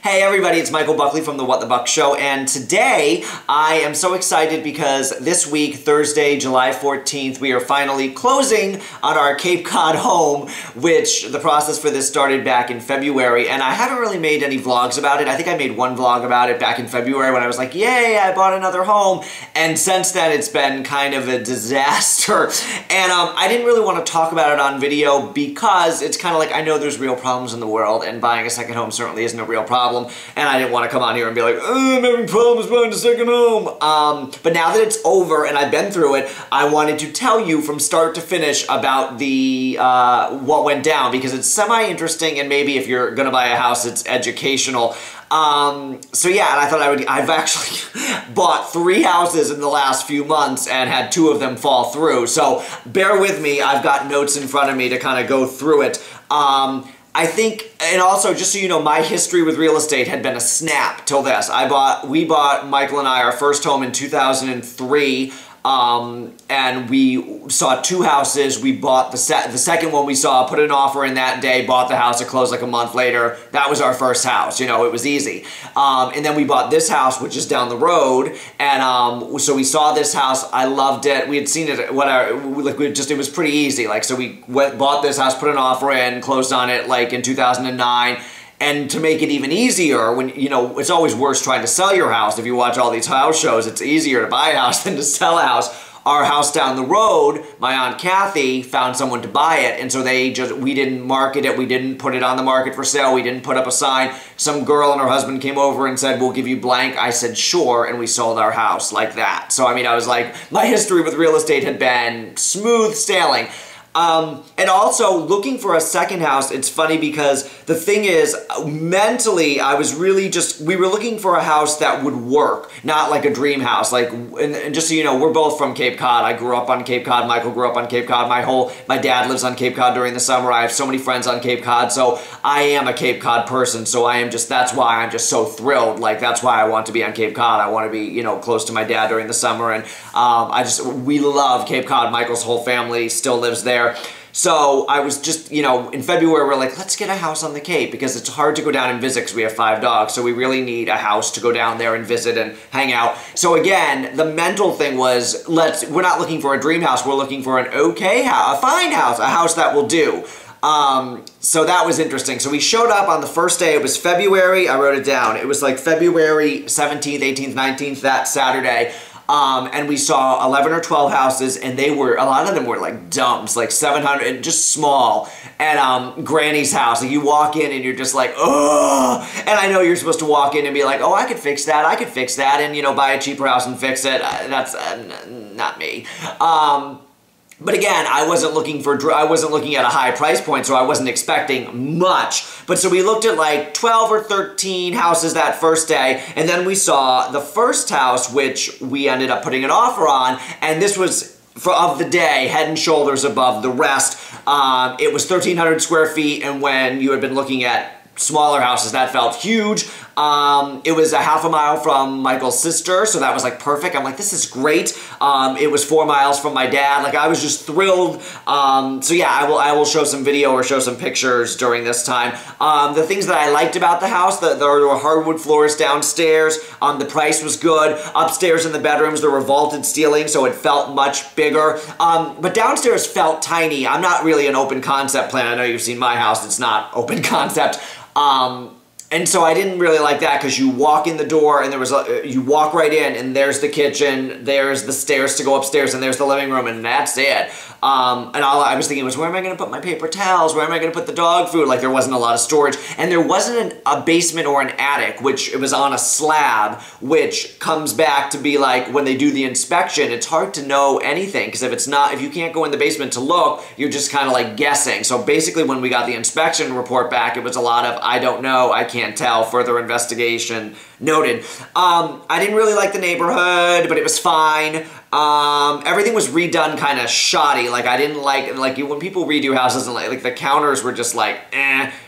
Hey everybody, it's Michael Buckley from the What the Buck Show, and today I am so excited because this week, Thursday, July 14th, we are finally closing on our Cape Cod home, which the process for this started back in February, and I haven't really made any vlogs about it. I think I made one vlog about it back in February when I was like, yay, I bought another home, and since then it's been kind of a disaster, and I didn't really want to talk about it on video because it's kind of like, I know there's real problems in the world, and buying a second home certainly isn't a real problem. And I didn't want to come on here and be like, I'm having problems buying a second home. But now that it's over and I've been through it, I wanted to tell you from start to finish about the what went down, because it's semi-interesting, and maybe if you're going to buy a house, it's educational. So yeah, and I thought I've actually bought 3 houses in the last few months and had 2 of them fall through. So bear with me, I've got notes in front of me to kind of go through it. I think, and also, just so you know, my history with real estate had been a snap till this. We bought, Michael and I, our first home in 2003, and we saw 2 houses. We bought the second one we saw, put an offer in that day, bought the house, it closed like a month later. That was our first house, you know, it was easy. And then we bought this house, which is down the road, and so we saw this house, I loved it. We had seen it, whatever, it was pretty easy. Like, so we bought this house, put an offer in, closed on it like in 2009. And to make it even easier, when, you know, it's always worse trying to sell your house. If you watch all these house shows, it's easier to buy a house than to sell a house. Our house down the road, my Aunt Kathy found someone to buy it, and so we didn't market it, we didn't put it on the market for sale, we didn't put up a sign. Some girl and her husband came over and said, we'll give you blank. I said, sure, and we sold our house like that. So, I mean, I was like, my history with real estate had been smooth sailing. And also, looking for a second house, it's funny because the thing is, mentally, I was really we were looking for a house that would work, not like a dream house. Like, and just so you know, we're both from Cape Cod. I grew up on Cape Cod. Michael grew up on Cape Cod. My dad lives on Cape Cod during the summer. I have so many friends on Cape Cod, so I am a Cape Cod person, so that's why I'm just so thrilled. Like, that's why I want to be on Cape Cod. I want to be, you know, close to my dad during the summer, and we love Cape Cod. Michael's whole family still lives there. So I was just, you know, in February we're like, let's get a house on the Cape, because it's hard to go down and visit because we have 5 dogs, so we really need a house to go down there and visit and hang out. So again, the mental thing was, we're not looking for a dream house, we're looking for an okay house, a fine house, a house that will do. So that was interesting. So we showed up on the first day. It was February, I wrote it down, it was like February 17th, 18th, 19th, that Saturday. And we saw 11 or 12 houses, and a lot of them were like dumps, like 700, just small. And Granny's house, like, you walk in and you're just like, ugh. And I know you're supposed to walk in and be like, oh, I could fix that, and, you know, buy a cheaper house and fix it. That's not me. But again, I wasn't looking at a high price point, so I wasn't expecting much. But so we looked at like 12 or 13 houses that first day, and then we saw the first house, which we ended up putting an offer on, and this was, of the day, head and shoulders above the rest. It was 1,300 square feet, and when you had been looking at smaller houses, that felt huge. It was a half a mile from Michael's sister, so that was like perfect. I'm like, this is great. It was 4 miles from my dad. Like, I was just thrilled. So yeah, I will show some video or show some pictures during this time. The things that I liked about the house, there were hardwood floors downstairs. The price was good. Upstairs in the bedrooms, there were vaulted ceilings, so it felt much bigger. But downstairs felt tiny. I'm not really an open concept plan. I know you've seen my house. It's not open concept. And so I didn't really like that, because you walk in the door and you walk right in and there's the kitchen, there's the stairs to go upstairs, and there's the living room, and that's it. And all I was thinking was, where am I going to put my paper towels? Where am I going to put the dog food? Like, there wasn't a lot of storage. And there wasn't a basement or an attic, which it was on a slab, which comes back to be like, when they do the inspection, it's hard to know anything, because if you can't go in the basement to look, you're just kind of like guessing. So basically, when we got the inspection report back, it was a lot of, I don't know, I can't tell, further investigation noted. I didn't really like the neighborhood, but it was fine. Everything was redone kind of shoddy. Like, I didn't like when people redo houses, and like the counters were just like,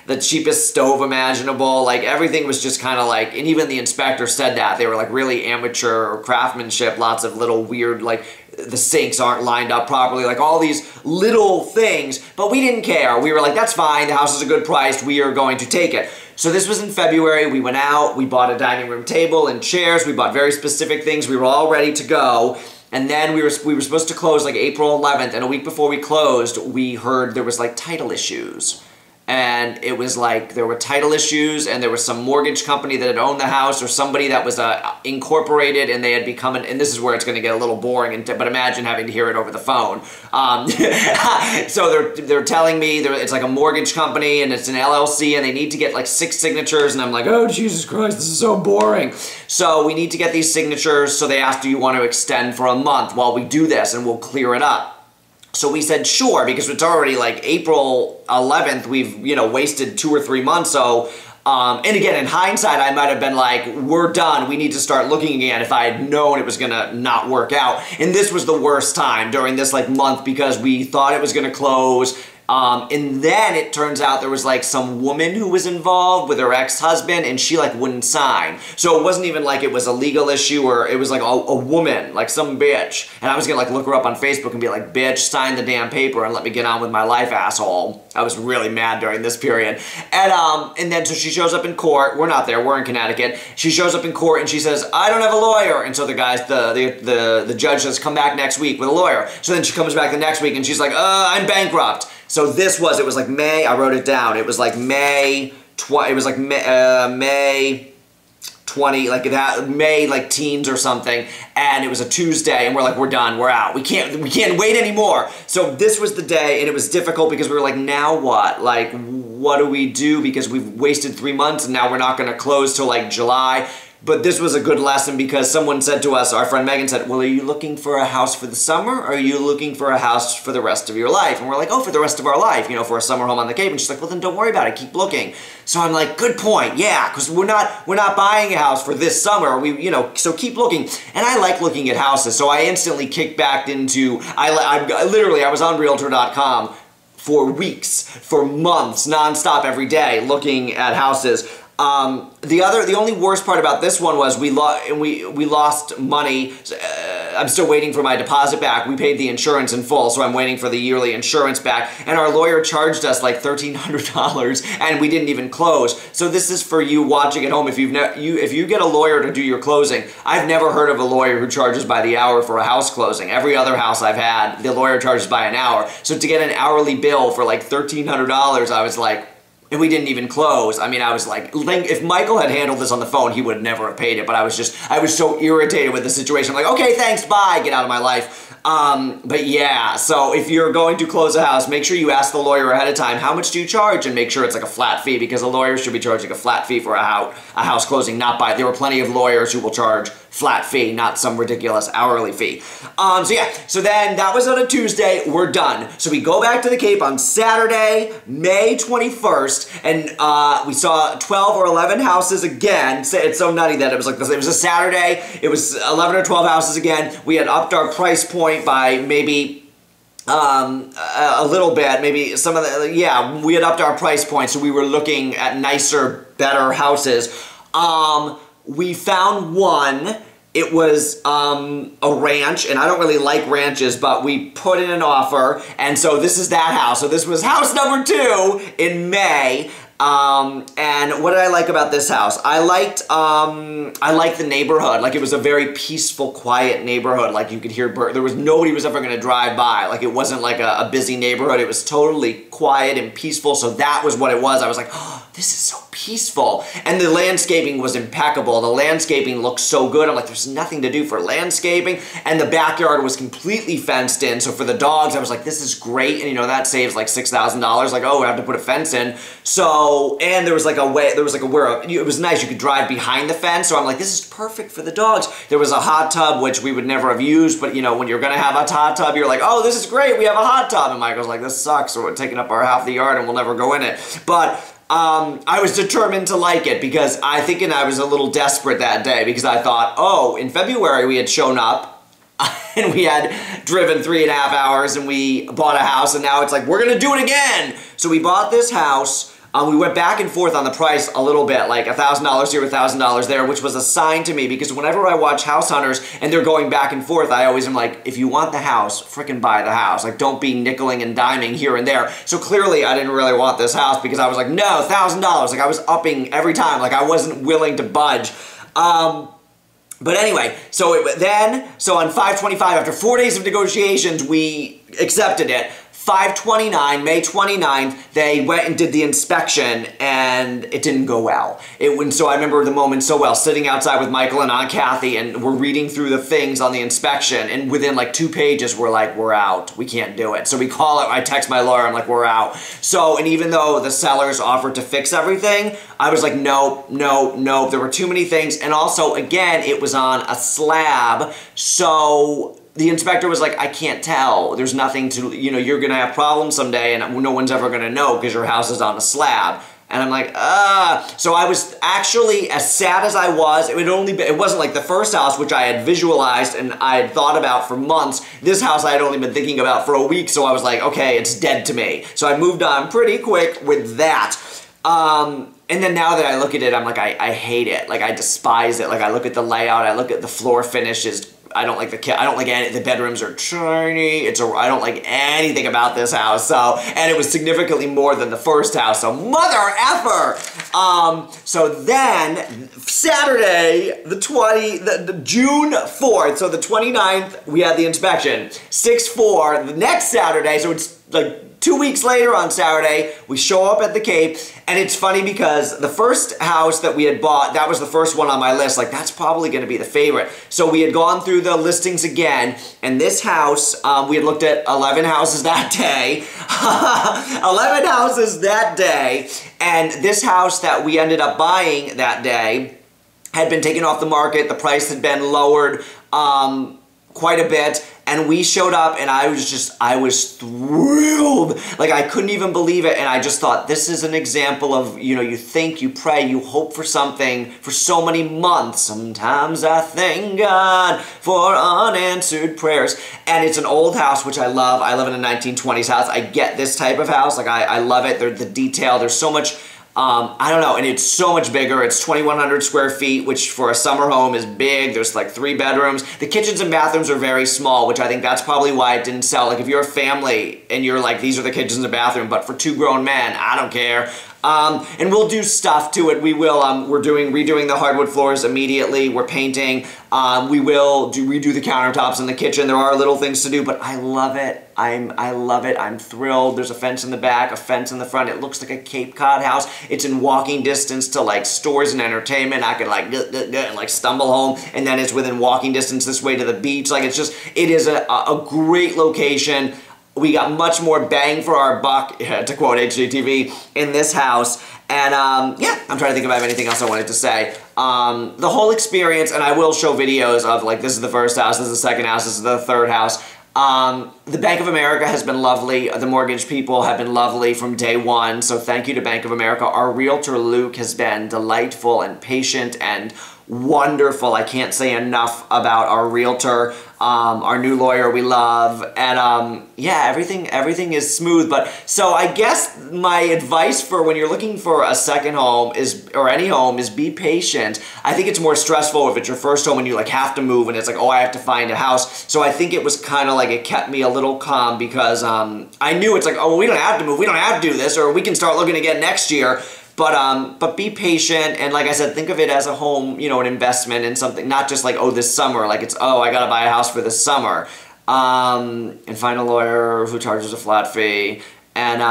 the cheapest stove imaginable. Like, everything was just kind of like, and even the inspector said that. They were like really amateur craftsmanship, lots of little weird, like, the sinks aren't lined up properly, like all these little things, but we didn't care. We were like, that's fine, the house is a good price, we are going to take it. So this was in February. We went out, we bought a dining room table and chairs, we bought very specific things, we were all ready to go. And then we were supposed to close like April 11th, and a week before we closed, we heard there was like title issues. And it was like there were title issues, and there was some mortgage company that had owned the house, or somebody that was incorporated, and they had become and this is where it's going to get a little boring, but imagine having to hear it over the phone. So they're telling me it's like a mortgage company, and it's an LLC, and they need to get like 6 signatures, and I'm like, oh, Jesus Christ, this is so boring. So we need to get these signatures, so they asked, do you want to extend for a month while we do this, and we'll clear it up. So we said sure, because it's already like April 11th, we've, wasted 2 or 3 months, so, and again, in hindsight, I might have been like, we're done, we need to start looking again if I had known it was gonna not work out. And this was the worst time during this like month, because we thought it was gonna close, and then it turns out there was like some woman who was involved with her ex-husband, and she like wouldn't sign. So it wasn't even like it was a legal issue, or it was like a woman, like some bitch. And I was gonna like look her up on Facebook and be like, bitch, sign the damn paper and let me get on with my life, asshole. I was really mad during this period. And then so she shows up in court. We're not there, we're in Connecticut. She shows up in court and she says, I don't have a lawyer. And so the judge says, come back next week with a lawyer. So then she comes back the next week and she's like, I'm bankrupt. So it was like May, I wrote it down, it was like May 20, like that, May like teens or something, and it was a Tuesday, and we're like, we're done, we're out, we can't wait anymore. So this was the day, and it was difficult because we were like, now what? Like, what do we do? Because we've wasted 3 months, and now we're not gonna close till like July. But this was a good lesson, because someone said to us, our friend Megan said, well, are you looking for a house for the summer, or are you looking for a house for the rest of your life? And we're like, oh, for the rest of our life, for a summer home on the Cape. And she's like, well, then don't worry about it, keep looking. So I'm like, good point, yeah, because we're not buying a house for this summer, so keep looking. And I like looking at houses, so I instantly kicked back into, I was on Realtor.com for weeks, for months, nonstop every day, looking at houses. The only worst part about this one was we lost money. I'm still waiting for my deposit back. We paid the insurance in full, so I'm waiting for the yearly insurance back. And our lawyer charged us like $1,300, and we didn't even close. So this is for you watching at home. If you get a lawyer to do your closing, I've never heard of a lawyer who charges by the hour for a house closing. Every other house I've had, the lawyer charges by an hour. So to get an hourly bill for like $1,300, I was like, and we didn't even close. I mean, I was like, if Michael had handled this on the phone, he would never have paid it, but I was so irritated with the situation. I'm like, okay, thanks, bye, get out of my life. But yeah, so if you're going to close a house, make sure you ask the lawyer ahead of time, how much do you charge? And make sure it's like a flat fee, because a lawyer should be charging a flat fee for a house closing, there were plenty of lawyers who will charge flat fee, not some ridiculous hourly fee. So then that was on a Tuesday, we're done. So we go back to the Cape on Saturday, May 21st, and we saw 12 or 11 houses again. It's so nutty that it was like this. It was a Saturday, it was 11 or 12 houses again. We had upped our price point by maybe a little bit, maybe we had upped our price point, so we were looking at nicer, better houses. We found one. It was a ranch, and I don't really like ranches, but we put in an offer, and so this is that house. So this was house number 2 in May. And what did I like about this house? I liked the neighborhood. Like, it was a very peaceful, quiet neighborhood. Like, you could hear birds. Nobody was ever going to drive by. Like, it wasn't like a busy neighborhood. It was totally quiet and peaceful. So that was what it was. I was like, oh, this is so peaceful. And the landscaping was impeccable. The landscaping looked so good. I'm like, there's nothing to do for landscaping. And the backyard was completely fenced in. So for the dogs, I was like, this is great. And that saves like $6,000. Like, oh, we have to put a fence in. So, and there was like it was nice. You could drive behind the fence. So I'm like, this is perfect for the dogs. There was a hot tub, which we would never have used. But when you're going to have a hot tub, you're like, oh, this is great. We have a hot tub. And Michael's like, this sucks. So we're taking up our half the yard and we'll never go in it. But I was determined to like it, because I was a little desperate that day, because I thought, oh, in February we had shown up and we had driven 3.5 hours and we bought a house, and now it's like, we're gonna do it again. So we bought this house. We went back and forth on the price a little bit, like $1,000 here, $1,000 there, which was a sign to me, because whenever I watch House Hunters and they're going back and forth, I always am like, if you want the house, frickin' buy the house. Like, don't be nickeling and diming here and there. So clearly I didn't really want this house, because I was like, no, $1,000. Like, I was upping every time. Like, I wasn't willing to budge. But anyway, so on 5/25, after 4 days of negotiations, we accepted it. 5/29, May 29th, they went and did the inspection, and it didn't go well. So I remember the moment so well, sitting outside with Michael and Aunt Kathy, and we're reading through the things on the inspection, and within like 2 pages, we're like, we're out. We can't do it. So we call it, I text my lawyer, I'm like, we're out. So, and even though the sellers offered to fix everything, I was like, nope, nope, nope. There were too many things, and also, again, it was on a slab, so the inspector was like, I can't tell. There's nothing to, you know, you're gonna have problems someday and no one's ever gonna know because your house is on a slab. And I'm like, So I was actually, as sad as I was, it wasn't like the first house, which I had visualized and I had thought about for months. This house I had only been thinking about for a week, so I was like, okay, it's dead to me. So I moved on pretty quick with that. And then now that I look at it, I'm like, I hate it. Like, I despise it. Like, I look at the layout, I look at the floor finishes. I don't like the bedrooms are tiny. I don't like anything about this house. So, and it was significantly more than the first house. So, mother effer. So then Saturday, the June 4th, so the 29th, we had the inspection. 6/4, the next Saturday, so it's like 2 weeks later on Saturday, we show up at the Cape, and it's funny because the first house that we had bought, that was the first one on my list, like that's probably gonna be the favorite. So we had gone through the listings again, and this house, we had looked at 11 houses that day, 11 houses that day, and this house that we ended up buying that day had been taken off the market, the price had been lowered quite a bit, and we showed up, and I was thrilled. Like, I couldn't even believe it, and I just thought, this is an example of, you know, you think, you pray, you hope for something for so many months. Sometimes I thank God for unanswered prayers. And it's an old house, which I love. I live in a 1920s house. I get this type of house. Like, I love it. The detail, there's so much, I don't know, and it's so much bigger. It's 2,100 square feet, which for a summer home is big. There's like 3 bedrooms. The kitchens and bathrooms are very small, which I think that's probably why it didn't sell. Like, if you're a family and you're like, these are the kitchens and bathroom, but for 2 grown men, I don't care. And we'll do stuff to it. We will, we're redoing the hardwood floors immediately. We're painting. We will redo the countertops in the kitchen. There are little things to do, but I love it. I love it. I'm thrilled. There's a fence in the back, a fence in the front. It looks like a Cape Cod house. It's in walking distance to like stores and entertainment. I could like and like stumble home, and then it's within walking distance this way to the beach. Like, it is a great location. We got much more bang for our buck, to quote HGTV, in this house. And yeah, I'm trying to think if I have anything else I wanted to say. The whole experience, and I will show videos of like, this is the first house, this is the second house, this is the third house. The Bank of America has been lovely. The mortgage people have been lovely from day one. So thank you to Bank of America. Our realtor, Luke, has been delightful and patient and wonderful. I can't say enough about our realtor, our new lawyer we love, and yeah, everything is smooth. But so I guess my advice for when you're looking for a second home or any home is be patient. I think it's more stressful if it's your first home and you like have to move and it's like, oh, I have to find a house. So I think it was kind of like, it kept me a little calm because I knew it's like, oh, well, we don't have to move, we don't have to do this, or we can start looking again next year. But be patient, and like I said, think of it as a home, you know, an investment in something, not just like, oh, this summer, like it's, oh, I gotta buy a house for this summer. And find a lawyer who charges a flat fee, and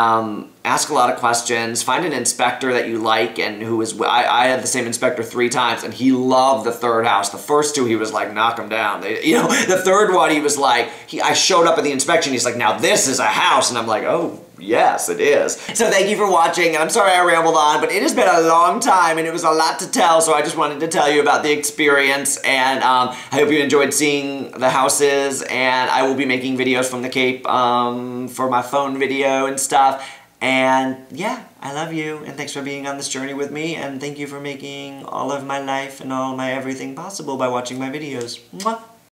ask a lot of questions. Find an inspector that you like and who is, I had the same inspector 3 times, and he loved the third house. The first 2, he was like, knock them down. You know, the third one, he was like, I showed up at the inspection, he's like, now this is a house, and I'm like, oh, yes, it is. So thank you for watching, and I'm sorry I rambled on, but it has been a long time, and it was a lot to tell, so I just wanted to tell you about the experience, and I hope you enjoyed seeing the houses, and I will be making videos from the Cape for my phone video and stuff, and yeah, I love you, and thanks for being on this journey with me, and thank you for making all of my life and all my everything possible by watching my videos. Mwah!